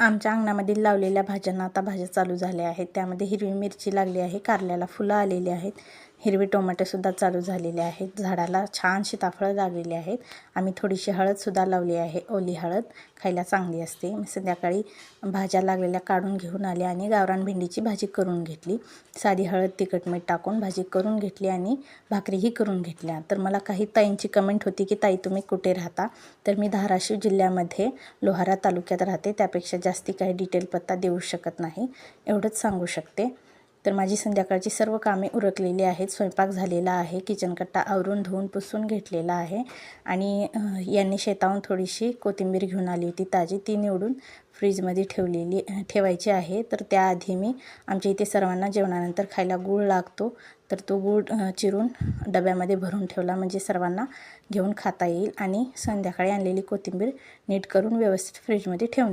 आमच्या अंगणामधील लावलेल्या भाज्यांना आता भाज्या चालू झाल्या आहेत. त्यामध्ये हिरवी मिरची लागली आहे, कारल्याला फुलं आलेली आहेत, हिरवी टोमॅटोसुद्धा चालू झालेले आहेत, झाडाला छान सीताफळं लागलेली आहेत. आम्ही थोडीशी हळदसुद्धा लावली आहे, ओली हळद खायला चांगली असते. मी संध्याकाळी भाज्या लागलेल्या काढून घेऊन आले आणि गावरान भेंडीची भाजी करून घेतली. साधी हळद तिखट मीठ टाकून भाजी करून घेतली आणि भाकरीही करून घेतल्या. तर मला काही ताईंची कमेंट होती की ताई तुम्ही कुठे राहता? तर मी धाराशिव जिल्ह्यामध्ये लोहारा तालुक्यात राहते. त्यापेक्षा जास्ती काही डिटेल पत्ता देऊ शकत नाही, एवढंच सांगू शकते. तर माझी संध्याकाळची सर्व कामे उरकलेली आहेत. स्वयंपाक झालेला आहे, किचन कट्टा आवरून धुवून पुसून घेतलेला आहे आणि यांनी शेताहून थोडीशी कोथिंबीर घेऊन आली होती ताजी, ती निवडून फ्रीजमध्ये ठेवायची आहे. तर त्याआधी मी आमच्या इथे सर्वांना जेवणानंतर खायला गूळ लागतो, तर तो गूळ चिरून डब्यामध्ये भरून ठेवला म्हणजे सर्वांना घेऊन खाता येईल. आणि संध्याकाळी आणलेली कोथिंबीर नीट करून व्यवस्थित फ्रीजमध्ये ठेवून